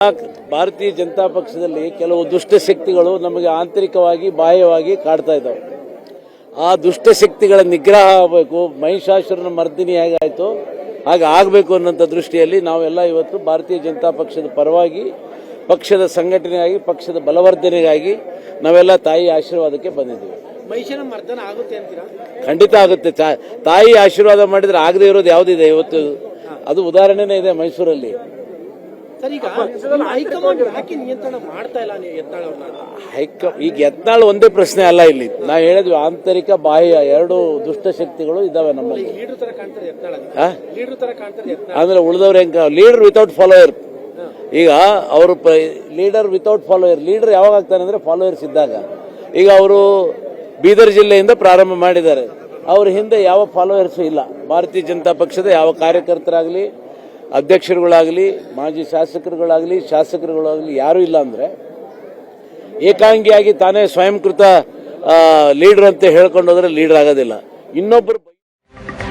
ಭಾರತೀಯ ಜನತಾ ಪಕ್ಷದಲ್ಲಿ ಕೆಲವು ದುಷ್ಟಶಕ್ತಿಗಳು ನಮಗೆ ಆಂತರಿಕವಾಗಿ ಬಾಹ್ಯವಾಗಿ ಕಾಡ್ತಾ ಇದ್ದಾವೆ. ಆ ದುಷ್ಟಶಕ್ತಿಗಳ ನಿಗ್ರಹ ಆಗಬೇಕು. ಮಹಿಷಾಸುರನ ಮರ್ದಿನಿ ಹೇಗಾಯಿತು ಹಾಗೆ ಆಗಬೇಕು ಅನ್ನೋಂಥ ದೃಷ್ಟಿಯಲ್ಲಿ ನಾವೆಲ್ಲ ಇವತ್ತು ಭಾರತೀಯ ಜನತಾ ಪಕ್ಷದ ಪರವಾಗಿ ಪಕ್ಷದ ಸಂಘಟನೆಗಾಗಿ ಪಕ್ಷದ ಬಲವರ್ಧನೆಗಾಗಿ ನಾವೆಲ್ಲ ತಾಯಿ ಆಶೀರ್ವಾದಕ್ಕೆ ಬಂದಿದ್ದೀವಿ. ಮಹಿಷನ ಮರ್ದನ ಆಗುತ್ತೆ ಅಂತೀರಾ? ಖಂಡಿತ ಆಗುತ್ತೆ. ತಾಯಿ ಆಶೀರ್ವಾದ ಮಾಡಿದ್ರೆ ಆಗದೆ ಇರೋದು ಯಾವುದಿದೆ ಇವತ್ತು? ಅದು ಉದಾಹರಣೆನೇ ಇದೆ ಮೈಸೂರಲ್ಲಿ. ಸರ್, ಈಗ ಹೈಕಮಾಂಡ್ ಯಾಕೆ ನಿಯಂತ್ರಣ ಮಾಡ್ತಾ ಇಲ್ಲ ಯತ್ನಾಳ್ ಅವ್ರನ್ನ? ಈಗ ಯತ್ನಾಳ್ ಒಂದೇ ಪ್ರಶ್ನೆ ಅಲ್ಲ, ಇಲ್ಲಿ ನಾವು ಹೇಳಿದ್ವಿ ಆಂತರಿಕ ಬಾಹ್ಯ ಎರಡು ದುಷ್ಟಶಕ್ತಿಗಳು ಇದಾವೆ ನಮ್ಮಲ್ಲಿ. ಲೀಡರ್ ತರ ಕಾಣ್ತಾರೆ ಯತ್ನಾಳ್, ಲೀಡರ್ ತರ ಕಾಣ್ತಾರೆ ಯತ್ನಾಳ್. ಅಂದ್ರೆ ಉಳಿದವ್ರು ಹೆಂಗ ಲೀಡರ್ ವಿತೌಟ್ ಫಾಲೋಯರ್. ಈಗ ಅವರು ಲೀಡರ್ ವಿತೌಟ್ ಫಾಲೋಯರ್. ಲೀಡರ್ ಯಾವಾಗ ಆಗ್ತಾನೆ ಅಂದ್ರೆ ಫಾಲೋಯರ್ಸ್ ಇದ್ದಾಗ. ಈಗ ಅವರು ಬೀದರ್ ಜಿಲ್ಲೆಯಿಂದ ಪ್ರಾರಂಭ ಮಾಡಿದ್ದಾರೆ. ಅವ್ರ ಹಿಂದೆ ಯಾವ ಫಾಲೋಯರ್ಸ್ ಇಲ್ಲ. ಭಾರತೀಯ ಜನತಾ ಪಕ್ಷದ ಯಾವ ಕಾರ್ಯಕರ್ತರಾಗಲಿ, ಅಧ್ಯಕ್ಷರುಗಳಾಗಲಿ, ಮಾಜಿ ಶಾಸಕರುಗಳಾಗಲಿ ಯಾರೂ ಇಲ್ಲ. ಅಂದರೆ ಏಕಾಂಗಿಯಾಗಿ ತಾನೇ ಸ್ವಯಂಕೃತ ಲೀಡರ್ ಅಂತ ಹೇಳ್ಕೊಂಡು ಹೋದ್ರೆ ಲೀಡರ್ ಆಗೋದಿಲ್ಲ. ಇನ್ನೊಬ್ಬರು